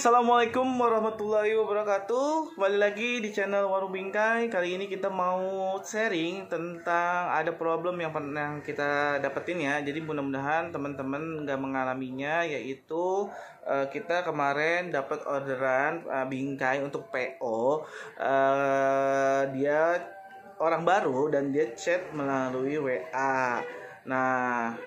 Assalamualaikum warahmatullahi wabarakatuh. Kembali lagi di channel Warung Bingkai. Kali ini kita mau sharing tentang ada problem yang pernah kita dapetin ya. Jadi mudah-mudahan teman-teman nggak mengalaminya, yaitu kita kemarin dapat orderan bingkai untuk PO. Dia orang baru dan dia chat melalui WA. Nah,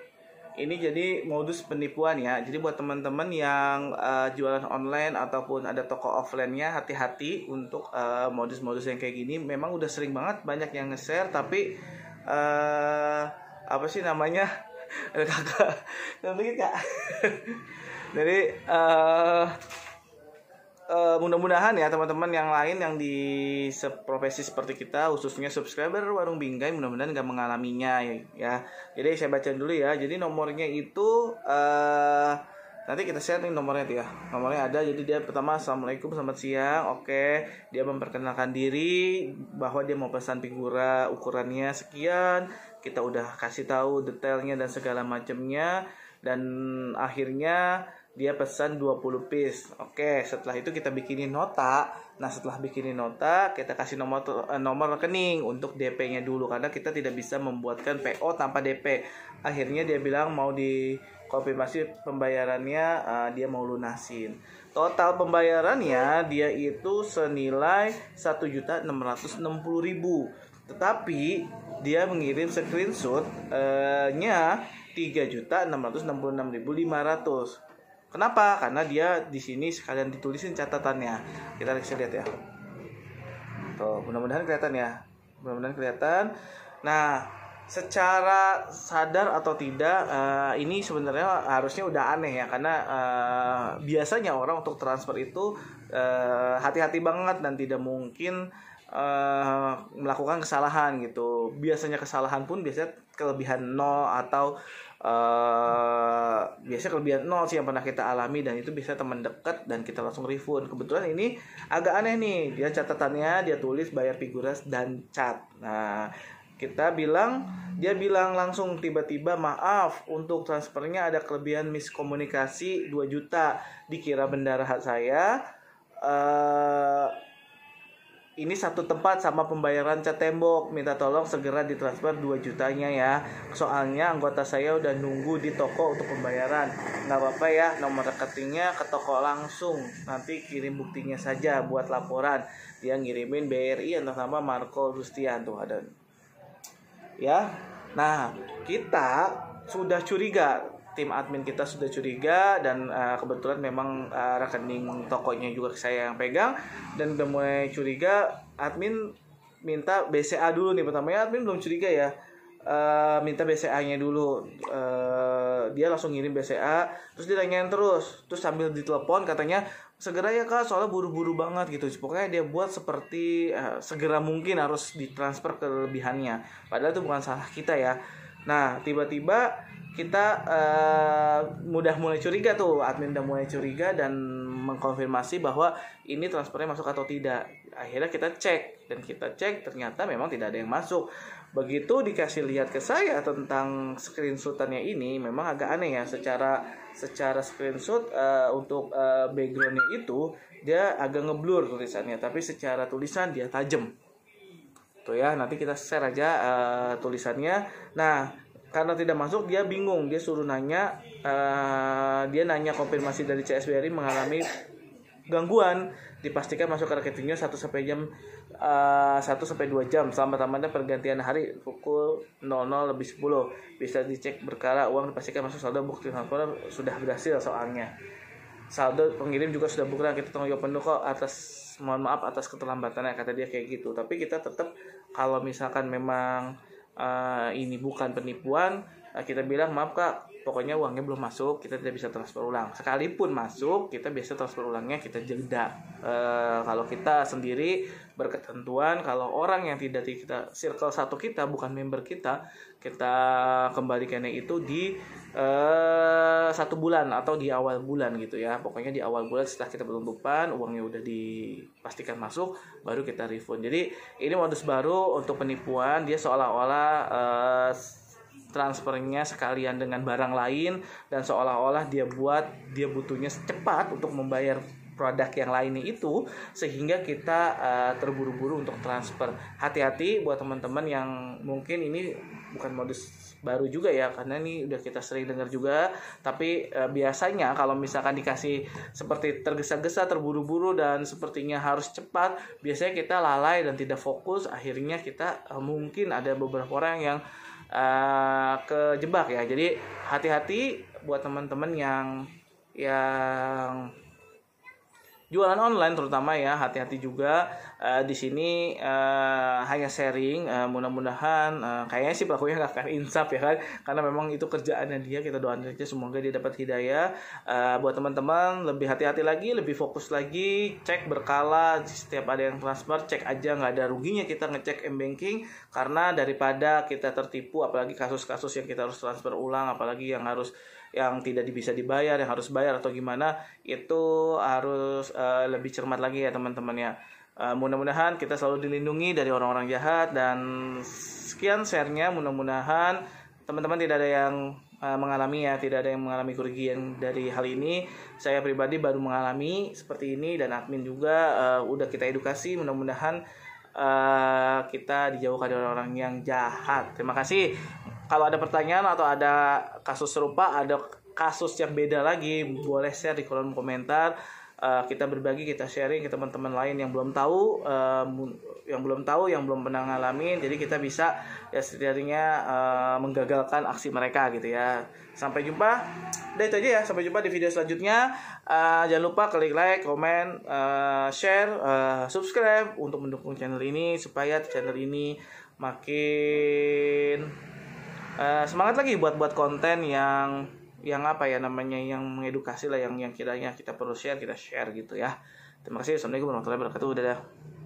ini jadi modus penipuan ya. Jadi buat teman-teman yang jualan online ataupun ada toko offline-nya, hati-hati untuk modus-modus yang kayak gini. Memang udah sering banget banyak yang nge-share, tapi apa sih namanya? Ada kakak. Namanya Kak. Jadi mudah-mudahan ya teman-teman yang lain yang di profesi seperti kita, khususnya subscriber Warung Bingkai, mudah-mudahan nggak mengalaminya ya. Jadi saya baca dulu ya. Jadi nomornya itu nanti kita share nih nomornya tuh ya. Nomornya ada. Jadi dia pertama, assalamualaikum, selamat siang. Oke, dia memperkenalkan diri bahwa dia mau pesan figura ukurannya sekian. Kita udah kasih tahu detailnya dan segala macamnya, dan akhirnya dia pesan 20 piece. Oke, setelah itu kita bikinin nota. Nah, setelah bikinin nota, kita kasih nomor rekening untuk DP-nya dulu, karena kita tidak bisa membuatkan PO tanpa DP. Akhirnya dia bilang mau dikonfirmasi pembayarannya, dia mau lunasin. Total pembayarannya dia itu senilai 1.660.000. Tetapi dia mengirim screenshot nya 3.666.500. Kenapa? Karena dia di sini sekalian ditulisin catatannya. Kita lihat ya. Tuh, mudah-mudahan kelihatan ya. Mudah-mudahan kelihatan. Nah, secara sadar atau tidak, ini sebenarnya harusnya udah aneh ya, karena biasanya orang untuk transfer itu hati-hati banget dan tidak mungkin melakukan kesalahan gitu. Biasanya kesalahan pun biasanya kelebihan 0 atau biasanya kelebihan 0 sih yang pernah kita alami, dan itu bisa teman dekat dan kita langsung refund. Kebetulan ini agak aneh nih, dia catatannya dia tulis bayar figuras dan cat. Nah, dia bilang langsung tiba-tiba, maaf untuk transfernya ada kelebihan miskomunikasi 2 juta, dikira bendara saya. Ini satu tempat sama pembayaran cat tembok, minta tolong segera ditransfer 2 jutanya ya. Soalnya anggota saya udah nunggu di toko untuk pembayaran. Nggak apa-apa ya, nomor rekeningnya ke toko langsung. Nanti kirim buktinya saja buat laporan. Dia ngirimin BRI atas nama Marco Rustian tuh ada. Ya. Nah, kita sudah curiga. Tim admin kita sudah curiga, dan kebetulan memang rekening tokonya juga saya yang pegang, dan udah mulai curiga. Admin minta BCA dulu nih. Pertamanya admin belum curiga ya, minta BCA-nya dulu. Dia langsung ngirim BCA, terus ditanyain terus sambil ditelepon katanya segera ya Kak, soalnya buru-buru banget gitu. Pokoknya dia buat seperti segera mungkin harus ditransfer kelebihannya, padahal itu bukan salah kita ya. Nah, tiba-tiba kita mulai curiga tuh, admin udah mulai curiga dan mengkonfirmasi bahwa ini transfernya masuk atau tidak. Akhirnya kita cek, dan kita cek ternyata memang tidak ada yang masuk. Begitu dikasih lihat ke saya tentang screenshotannya, ini memang agak aneh ya. Secara screenshot untuk backgroundnya itu dia agak ngeblur tulisannya, tapi secara tulisan dia tajam tuh ya. Nanti kita share aja tulisannya. Nah, karena tidak masuk, dia bingung, dia suruh nanya, dia nanya konfirmasi dari CSBRI mengalami gangguan, dipastikan masuk ke rekeningnya 1 sampai 2 jam selama pergantian hari pukul 00:10. Bisa dicek berkala uang dipastikan masuk saldo, bukti transfer sudah berhasil soalnya. Saldo pengirim juga sudah berkurang, kita tanggung jawab penuh kok mohon maaf atas keterlambatannya, kata dia kayak gitu. Tapi kita tetap, kalau misalkan memang ini bukan penipuan, kita bilang maaf Kak, pokoknya uangnya belum masuk, kita tidak bisa transfer ulang. Sekalipun masuk, kita biasa transfer ulangnya kita jeda. Kalau kita sendiri berketentuan, kalau orang yang tidak di kita circle satu kita, bukan member kita kembalikannya itu di 1 bulan atau di awal bulan gitu ya. Pokoknya di awal bulan setelah kita penutupan, uangnya udah dipastikan masuk, baru kita refund. Jadi ini modus baru untuk penipuan. Dia seolah-olah transfernya sekalian dengan barang lain, dan seolah-olah dia butuhnya cepat untuk membayar produk yang lainnya itu, sehingga kita terburu-buru untuk transfer. Hati-hati buat teman-teman yang mungkin ini bukan modus baru juga ya, karena ini udah kita sering dengar juga. Tapi biasanya kalau misalkan dikasih seperti tergesa-gesa, terburu-buru, dan sepertinya harus cepat, biasanya kita lalai dan tidak fokus. Akhirnya kita mungkin ada beberapa orang yang kejebak ya. Jadi hati-hati buat teman-teman yang jualan online terutama ya, hati-hati juga. Di sini hanya sharing, mudah-mudahan kayaknya sih pelakunya nggak akan insaf ya kan, karena memang itu kerjaannya dia. Kita doain aja semoga dia dapat hidayah. Buat teman-teman lebih hati-hati lagi, lebih fokus lagi, cek berkala setiap ada yang transfer, cek aja, nggak ada ruginya kita ngecek m-banking, karena daripada kita tertipu, apalagi kasus-kasus yang kita harus transfer ulang, apalagi yang tidak bisa dibayar, yang harus bayar atau gimana, itu harus lebih cermat lagi ya teman-teman ya. Mudah-mudahan kita selalu dilindungi dari orang-orang jahat. Dan sekian share-nya, mudah-mudahan teman-teman tidak ada yang tidak ada yang mengalami kerugian dari hal ini. Saya pribadi baru mengalami seperti ini, dan admin juga udah kita edukasi. Mudah-mudahan kita dijauhkan dari orang yang jahat. Terima kasih. Kalau ada pertanyaan atau ada kasus serupa, ada kasus yang beda lagi, boleh share di kolom komentar. Kita berbagi, kita sharing ke teman-teman lain yang belum tahu, yang belum pernah ngalamin. Jadi kita bisa ya setidaknya menggagalkan aksi mereka gitu ya. Sampai jumpa. Udah itu aja ya. Sampai jumpa di video selanjutnya. Jangan lupa klik like, komen, share, subscribe untuk mendukung channel ini supaya channel ini makin semangat lagi buat konten yang yang mengedukasi lah, yang kiranya kita perlu share, kita share gitu ya. Terima kasih. Assalamualaikum warahmatullahi wabarakatuh. Dadah.